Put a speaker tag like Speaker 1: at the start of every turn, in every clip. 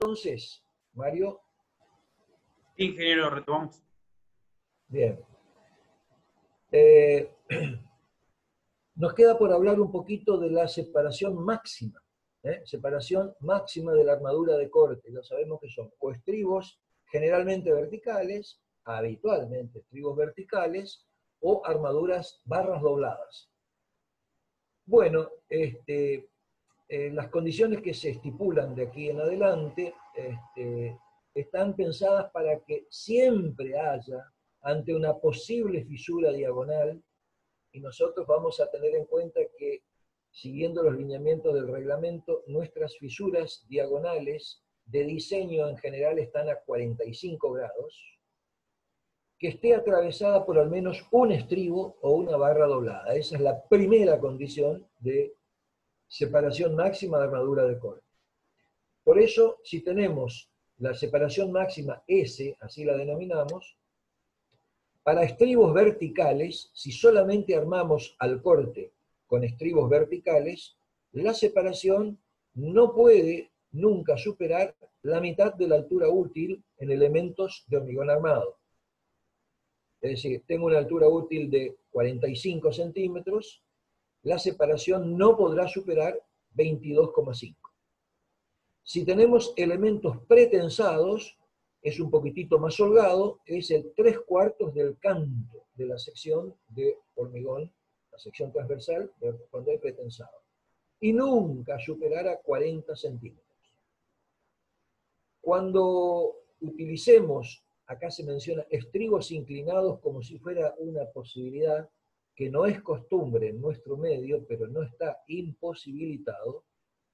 Speaker 1: entonces, Mario.
Speaker 2: Ingeniero, retomamos.
Speaker 1: Bien. Nos queda por hablar un poquito de la separación máxima. Separación máxima de la armadura de corte. Ya sabemos que son o estribos generalmente verticales, habitualmente estribos verticales, o armaduras barras dobladas. Bueno, las condiciones que se estipulan de aquí en adelante están pensadas para que siempre haya, ante una posible fisura diagonal, y nosotros vamos a tener en cuenta que, siguiendo los lineamientos del reglamento, nuestras fisuras diagonales de diseño en general están a 45 grados, que esté atravesada por al menos un estribo o una barra doblada. Esa es la primera condición de separación máxima de armadura de corte. Por eso, si tenemos la separación máxima S, así la denominamos, para estribos verticales, si solamente armamos al corte con estribos verticales, la separación no puede nunca superar la mitad de la altura útil en elementos de hormigón armado. Es decir, tengo una altura útil de 45 centímetros, la separación no podrá superar 22,5. Si tenemos elementos pretensados, es un poquitito más holgado, es el 3/4 del canto de la sección de hormigón, la sección transversal, cuando hay pretensado. Y nunca superará 40 centímetros. Cuando utilicemos, acá se menciona estribos inclinados como si fuera una posibilidad, que no es costumbre en nuestro medio, pero no está imposibilitado,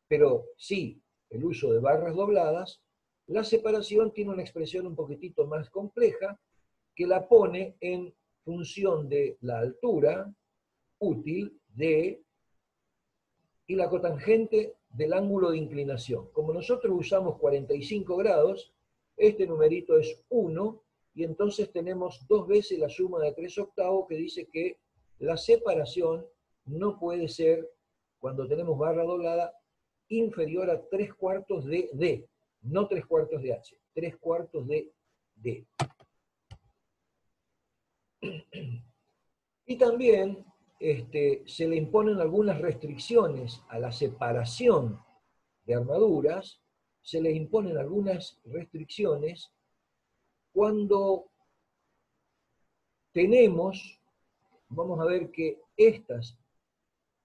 Speaker 1: pero sí el uso de barras dobladas, la separación tiene una expresión un poquitito más compleja que la pone en función de la altura útil de y la cotangente del ángulo de inclinación. Como nosotros usamos 45 grados, este numerito es 1, y entonces tenemos 2 veces la suma de 3/8, que dice que la separación no puede ser, cuando tenemos barra doblada, inferior a 3/4 de D, no 3/4 de H, 3/4 de D. Y también se le imponen algunas restricciones a la separación de armaduras, se le imponen algunas restricciones cuando tenemos, vamos a ver que estas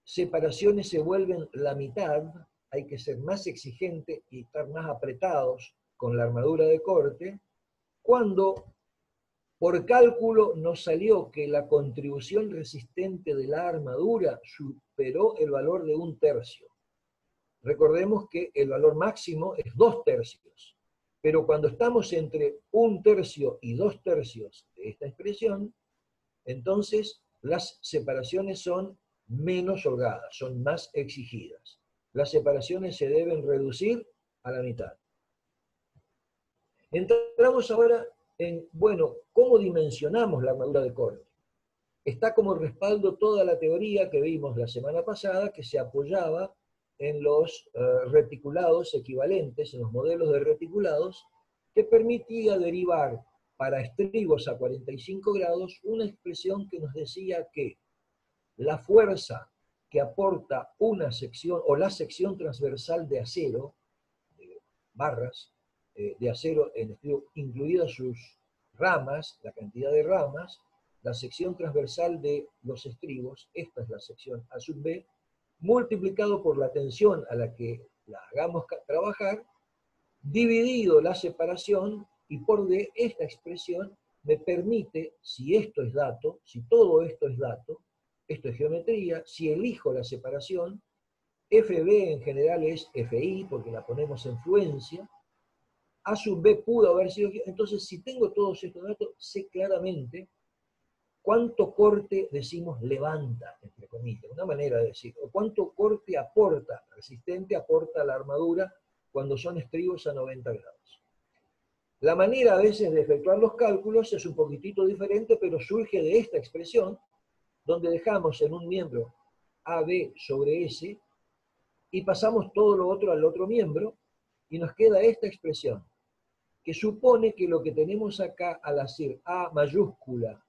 Speaker 1: separaciones se vuelven la mitad, hay que ser más exigente y estar más apretados con la armadura de corte, cuando por cálculo nos salió que la contribución resistente de la armadura superó el valor de 1/3. Recordemos que el valor máximo es 2/3, pero cuando estamos entre 1/3 y 2/3 de esta expresión, entonces las separaciones son menos holgadas, son más exigidas. Las separaciones se deben reducir a la mitad. Entramos ahora en, bueno, ¿cómo dimensionamos la armadura de corte? Está como respaldo toda la teoría que vimos la semana pasada, que se apoyaba en los reticulados equivalentes, en los modelos de reticulados, que permitía derivar para estribos a 45 grados una expresión que nos decía que la fuerza que aporta una sección, o la sección transversal de acero, de barras de acero en estribo, incluidas sus ramas, la cantidad de ramas, la sección transversal de los estribos, esta es la sección A sub B, multiplicado por la tensión a la que la hagamos trabajar, dividido la separación, y por D, esta expresión me permite, si esto es dato, si todo esto es dato, esto es geometría, si elijo la separación, FB en general es FI, porque la ponemos en fluencia, A sub B pudo haber sido, entonces si tengo todos estos datos, sé claramente cuánto corte, decimos, levanta, entre comillas, una manera de decir, o cuánto corte aporta, resistente aporta la armadura cuando son estribos a 90 grados. La manera a veces de efectuar los cálculos es un poquitito diferente, pero surge de esta expresión, donde dejamos en un miembro AB sobre S, y pasamos todo lo otro al otro miembro, y nos queda esta expresión, que supone que lo que tenemos acá al hacer A mayúscula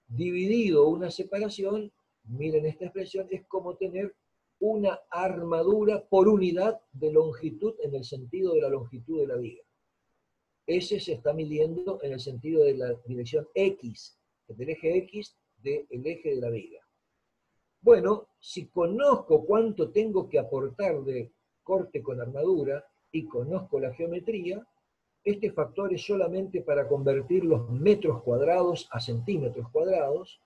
Speaker 1: dividido una separación, miren esta expresión, es como tener una armadura por unidad de longitud en el sentido de la longitud de la viga. S se está midiendo en el sentido de la dirección X, del eje X del eje de la viga. Bueno, si conozco cuánto tengo que aportar de corte con armadura y conozco la geometría, este factor es solamente para convertir los metros cuadrados a centímetros cuadrados.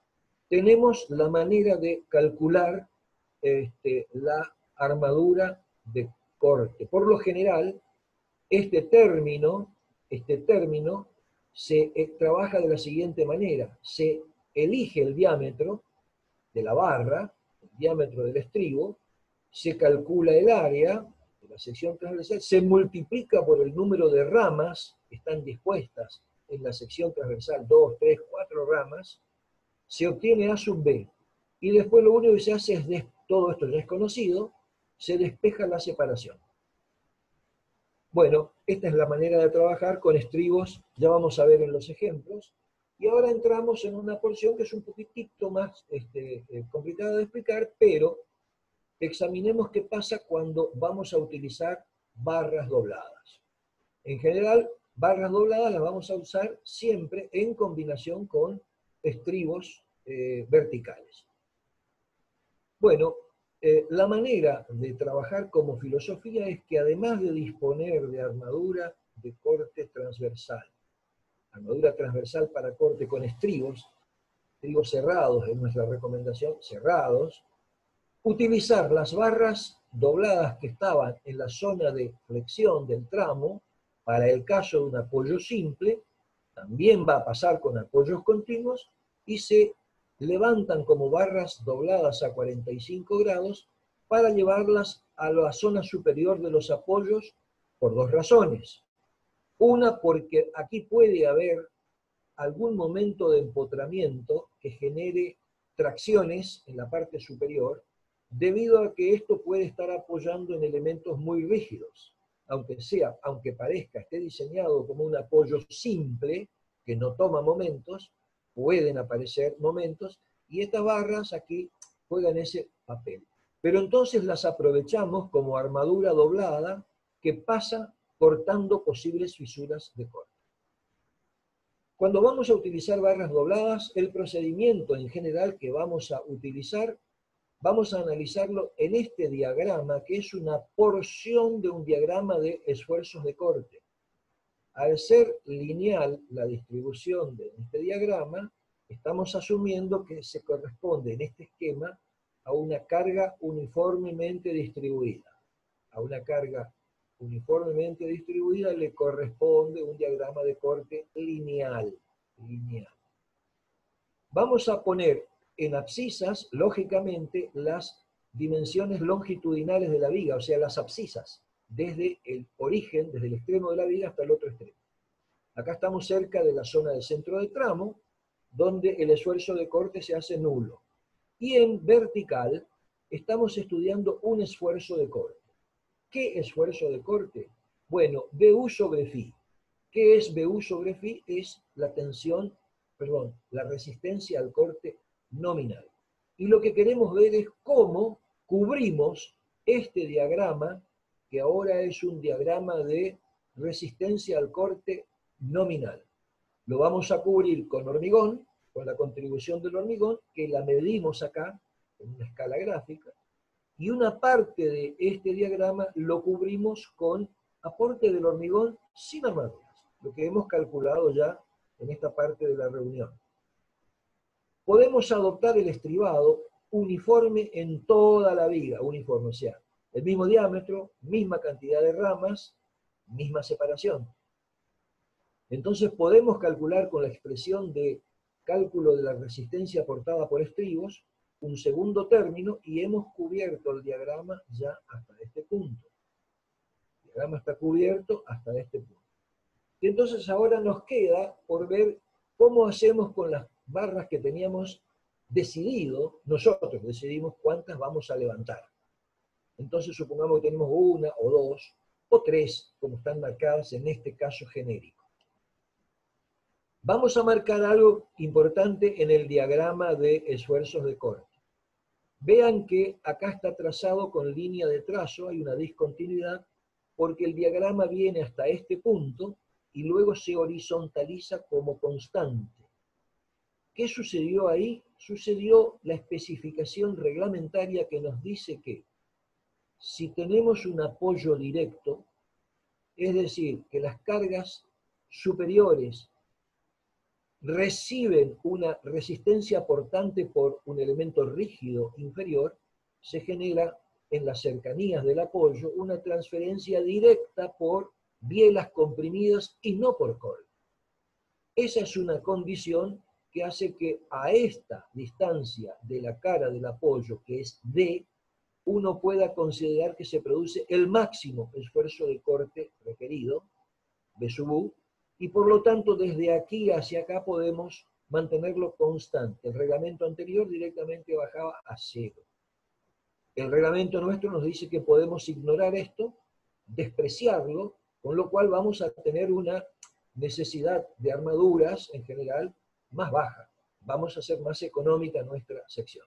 Speaker 1: Tenemos la manera de calcular la armadura de corte. Por lo general, este término se trabaja de la siguiente manera. Se elige el diámetro de la barra, el diámetro del estribo, se calcula el área de la sección transversal, se multiplica por el número de ramas que están dispuestas en la sección transversal, 2, 3, 4 ramas, se obtiene A sub B. Y después lo único que se hace es, todo esto ya es conocido, se despeja la separación. Bueno, esta es la manera de trabajar con estribos, ya vamos a ver en los ejemplos. Y ahora entramos en una porción que es un poquitito más complicada de explicar, pero examinemos qué pasa cuando vamos a utilizar barras dobladas. En general, barras dobladas las vamos a usar siempre en combinación con estribos verticales. Bueno, la manera de trabajar como filosofía es que además de disponer de armadura de corte transversal, armadura transversal para corte con estribos cerrados, es nuestra recomendación, cerrados, utilizar las barras dobladas que estaban en la zona de flexión del tramo, para el caso de un apoyo simple, también va a pasar con apoyos continuos, y se levantan como barras dobladas a 45 grados para llevarlas a la zona superior de los apoyos por dos razones. Una, porque aquí puede haber algún momento de empotramiento que genere tracciones en la parte superior, debido a que esto puede estar apoyando en elementos muy rígidos. Aunque parezca, esté diseñado como un apoyo simple, que no toma momentos, pueden aparecer momentos, y estas barras aquí juegan ese papel. Pero entonces las aprovechamos como armadura doblada que pasa cortando posibles fisuras de corte. Cuando vamos a utilizar barras dobladas, el procedimiento en general que vamos a utilizar, vamos a analizarlo en este diagrama, que es una porción de un diagrama de esfuerzos de corte. Al ser lineal la distribución de este diagrama, estamos asumiendo que se corresponde en este esquema a una carga uniformemente distribuida. A una carga uniformemente distribuida le corresponde un diagrama de corte lineal. Vamos a poner en abscisas, lógicamente, las dimensiones longitudinales de la viga, o sea, las abscisas, desde el origen, desde el extremo de la viga hasta el otro extremo. Acá estamos cerca de la zona del centro de tramo, donde el esfuerzo de corte se hace nulo. Y en vertical estamos estudiando un esfuerzo de corte. ¿Qué esfuerzo de corte? Bueno, BU sobre Φ. ¿Qué es BU sobre Φ? Es la la resistencia al corte nominal. Y lo que queremos ver es cómo cubrimos este diagrama, que ahora es un diagrama de resistencia al corte nominal. Lo vamos a cubrir con hormigón, con la contribución del hormigón, que la medimos acá en una escala gráfica, y una parte de este diagrama lo cubrimos con aporte del hormigón sin armaduras, lo que hemos calculado ya en esta parte de la reunión. Podemos adoptar el estribado uniforme en toda la viga, uniforme, o sea, el mismo diámetro, misma cantidad de ramas, misma separación. Entonces podemos calcular con la expresión de cálculo de la resistencia aportada por estribos un segundo término, y hemos cubierto el diagrama ya hasta este punto. El diagrama está cubierto hasta este punto. Y entonces ahora nos queda por ver cómo hacemos con las barras que teníamos decidido. Nosotros decidimos cuántas vamos a levantar. Entonces supongamos que tenemos una o dos, o 3, como están marcadas en este caso genérico. Vamos a marcar algo importante en el diagrama de esfuerzos de corte. Vean que acá está trazado con línea de trazo, hay una discontinuidad, porque el diagrama viene hasta este punto y luego se horizontaliza como constante. ¿Qué sucedió ahí? Sucedió la especificación reglamentaria que nos dice que si tenemos un apoyo directo, es decir, que las cargas superiores reciben una resistencia aportante por un elemento rígido inferior, se genera en las cercanías del apoyo una transferencia directa por bielas comprimidas y no por corte. Esa es una condición que hace que a esta distancia de la cara del apoyo, que es D, uno pueda considerar que se produce el máximo esfuerzo de corte requerido, B sub U, y por lo tanto desde aquí hacia acá podemos mantenerlo constante. El reglamento anterior directamente bajaba a 0. El reglamento nuestro nos dice que podemos ignorar esto, despreciarlo, con lo cual vamos a tener una necesidad de armaduras en general más baja. Vamos a hacer más económica nuestra sección.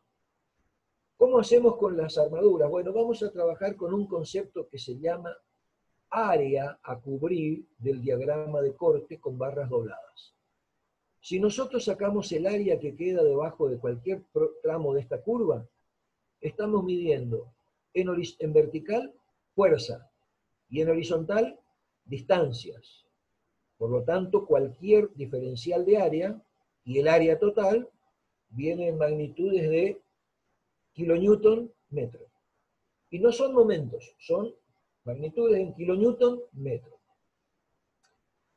Speaker 1: ¿Cómo hacemos con las armaduras? Bueno, vamos a trabajar con un concepto que se llama área a cubrir del diagrama de corte con barras dobladas. Si nosotros sacamos el área que queda debajo de cualquier tramo de esta curva, estamos midiendo en vertical fuerza y en horizontal distancias. Por lo tanto, cualquier diferencial de área y el área total viene en magnitudes de kilonewton metro. Y no son momentos, son magnitudes en kilonewton metro.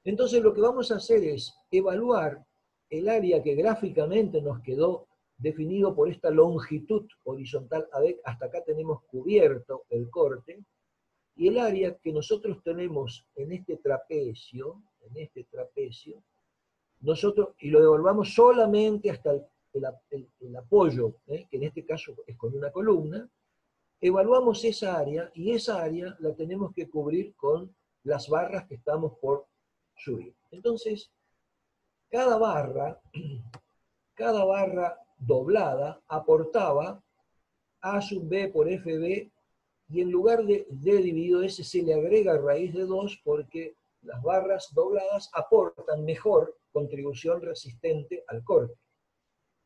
Speaker 1: Entonces lo que vamos a hacer es evaluar el área que gráficamente nos quedó definido por esta longitud horizontal ADEC, hasta acá tenemos cubierto el corte, y el área que nosotros tenemos en este trapecio, nosotros, y lo devolvamos solamente hasta el apoyo, que en este caso es con una columna, evaluamos esa área, y esa área la tenemos que cubrir con las barras que estamos por subir. Entonces, cada barra doblada aportaba A sub B por FB, y en lugar de D dividido S se le agrega raíz de 2 porque las barras dobladas aportan mejor contribución resistente al corte.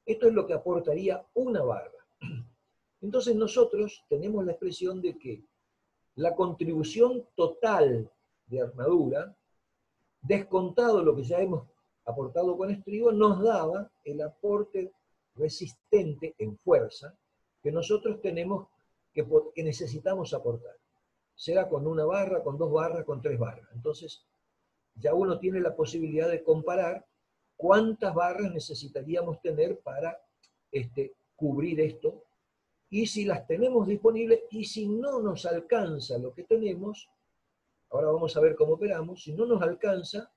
Speaker 1: Esto es lo que aportaría una barra. Entonces nosotros tenemos la expresión de que la contribución total de armadura, descontado lo que ya hemos aportado con estribo, nos daba el aporte resistente en fuerza que nosotros tenemos, que necesitamos aportar. Sea con una barra, con 2 barras, con 3 barras. Entonces, ya uno tiene la posibilidad de comparar cuántas barras necesitaríamos tener para cubrir esto, y si las tenemos disponibles, y si no nos alcanza lo que tenemos, ahora vamos a ver cómo operamos, si no nos alcanza,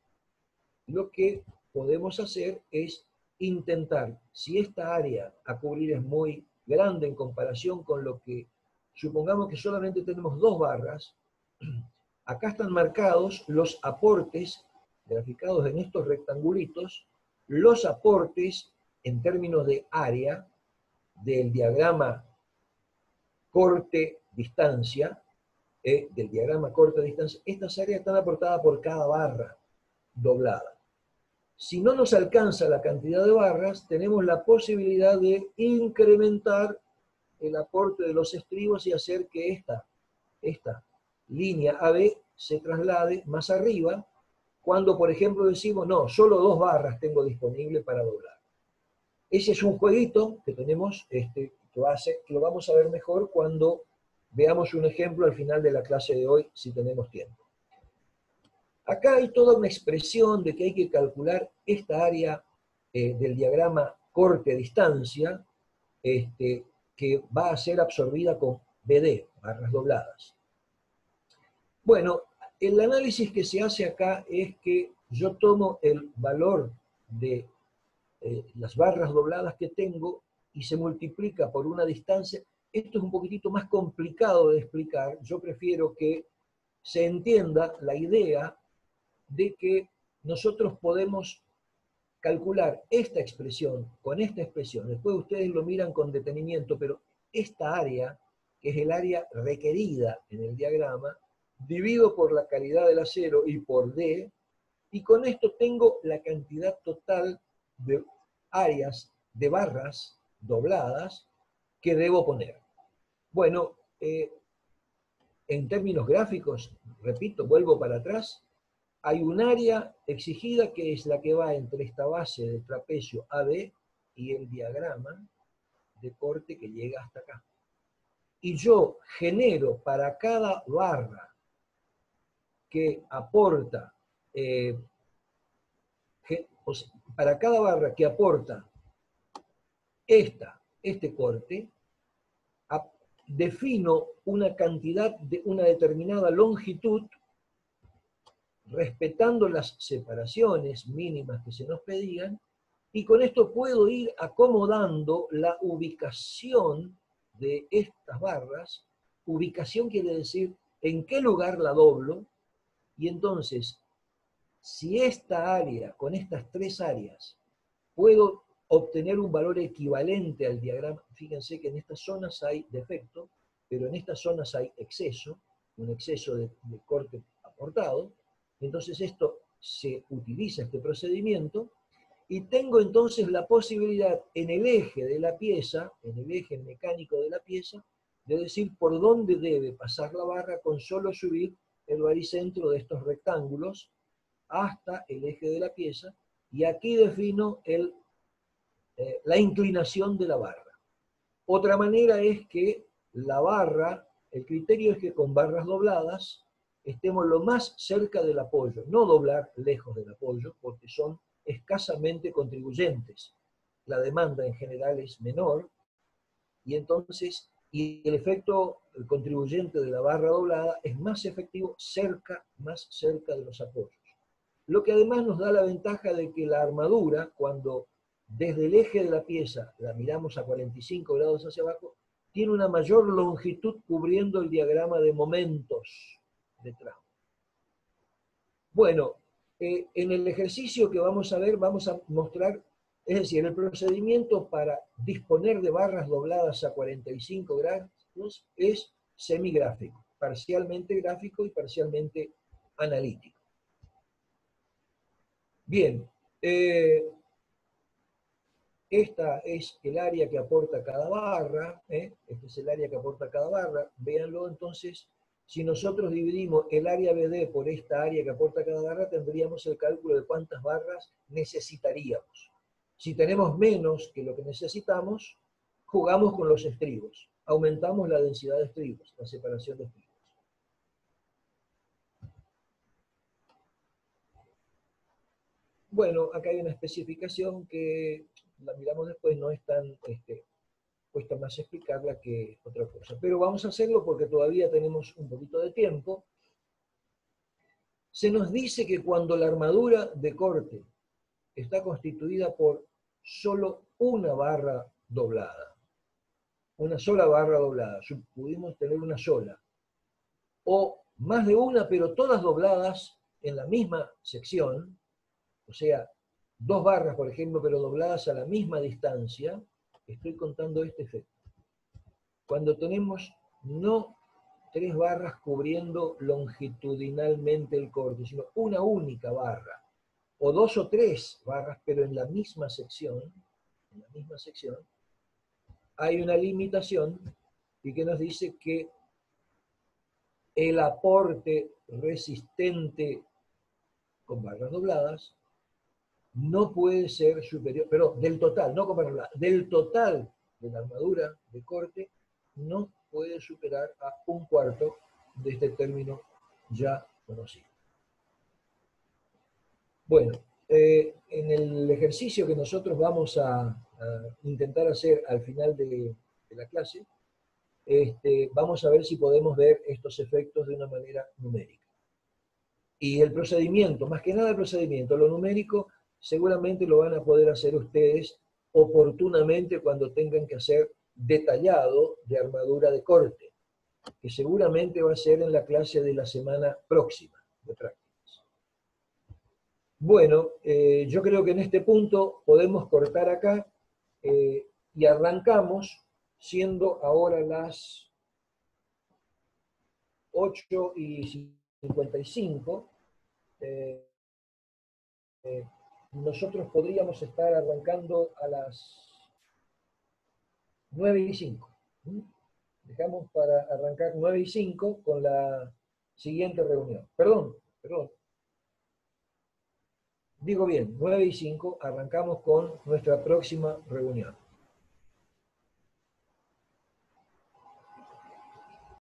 Speaker 1: lo que podemos hacer es intentar, si esta área a cubrir es muy grande en comparación con lo que, supongamos que solamente tenemos 2 barras, acá están marcados los aportes, graficados en estos rectangulitos, los aportes en términos de área del diagrama corte-distancia, estas áreas están aportadas por cada barra doblada. Si no nos alcanza la cantidad de barras, tenemos la posibilidad de incrementar el aporte de los estribos y hacer que esta línea AB se traslade más arriba, cuando por ejemplo decimos, no, solo 2 barras tengo disponible para doblar. Ese es un jueguito que tenemos, que lo vamos a ver mejor cuando veamos un ejemplo al final de la clase de hoy, si tenemos tiempo. Acá hay toda una expresión de que hay que calcular esta área del diagrama corte-distancia, que va a ser absorbida con BD, barras dobladas. Bueno, el análisis que se hace acá es que yo tomo el valor de las barras dobladas que tengo y se multiplica por una distancia. Esto es un poquitito más complicado de explicar. Yo prefiero que se entienda la idea de que nosotros podemos calcular esta expresión con esta expresión. Después ustedes lo miran con detenimiento, pero esta área, que es el área requerida en el diagrama, divido por la calidad del acero y por D, y con esto tengo la cantidad total de áreas, de barras dobladas que debo poner. Bueno, en términos gráficos, repito, vuelvo para atrás, hay un área exigida que es la que va entre esta base del trapecio AB y el diagrama de corte que llega hasta acá. Y yo genero para cada barra que aporta, para cada barra que aporta este corte, defino una cantidad de una determinada longitud, respetando las separaciones mínimas que se nos pedían, y con esto puedo ir acomodando la ubicación de estas barras. Ubicación quiere decir en qué lugar la doblo, y entonces, si esta área, con estas tres áreas, puedo obtener un valor equivalente al diagrama, fíjense que en estas zonas hay defecto, pero en estas zonas hay exceso, un exceso de corte aportado. Entonces esto se utiliza, este procedimiento, y tengo entonces la posibilidad en el eje de la pieza, en el eje mecánico de la pieza, de decir por dónde debe pasar la barra con solo subir el baricentro de estos rectángulos hasta el eje de la pieza, y aquí defino la inclinación de la barra. Otra manera es que la barra, el criterio es que con barras dobladas estemos lo más cerca del apoyo, no doblar lejos del apoyo, porque son escasamente contribuyentes. La demanda en general es menor, y entonces el efecto contribuyente de la barra doblada es más efectivo más cerca de los apoyos. Lo que además nos da la ventaja de que la armadura, cuando desde el eje de la pieza la miramos a 45 grados hacia abajo, tiene una mayor longitud cubriendo el diagrama de momentos de tramo. Bueno, en el ejercicio que vamos a ver, vamos a mostrar, es decir, el procedimiento para disponer de barras dobladas a 45 grados es semigráfico, parcialmente gráfico y parcialmente analítico. Bien, esta es el área que aporta cada barra, este es el área que aporta cada barra, véanlo entonces, si nosotros dividimos el área BD por esta área que aporta cada barra, tendríamos el cálculo de cuántas barras necesitaríamos. Si tenemos menos que lo que necesitamos, jugamos con los estribos, aumentamos la densidad de estribos, la separación de estribos. Bueno, acá hay una especificación que la miramos después, no es tan, cuesta más explicarla que otra cosa. Pero vamos a hacerlo porque todavía tenemos un poquito de tiempo. Se nos dice que cuando la armadura de corte está constituida por solo una barra doblada, una sola barra doblada, pudimos tener una sola, o más de una, pero todas dobladas en la misma sección, o sea, dos barras, por ejemplo, pero dobladas a la misma distancia, estoy contando este efecto. Cuando tenemos no tres barras cubriendo longitudinalmente el corte, sino una única barra, o dos o tres barras, pero en la misma sección, hay una limitación y que nos dice que el aporte resistente con barras dobladas no puede ser superior, pero del total, no con barras dobladas, del total de la armadura de corte no puede superar a un cuarto de este término ya conocido. Bueno, en el ejercicio que nosotros vamos a intentar hacer al final de la clase, vamos a ver si podemos ver estos efectos de una manera numérica. Y el procedimiento, más que nada el procedimiento, lo numérico, seguramente lo van a poder hacer ustedes oportunamente cuando tengan que hacer detallado de armadura de corte. que seguramente va a ser en la clase de la semana próxima de prácticas. Bueno, yo creo que en este punto podemos cortar acá y arrancamos, siendo ahora las 8:55. Nosotros podríamos estar arrancando a las 9:05. Dejamos para arrancar 9:05 con la siguiente reunión. Perdón. Digo bien, 9:05 arrancamos con nuestra próxima reunión.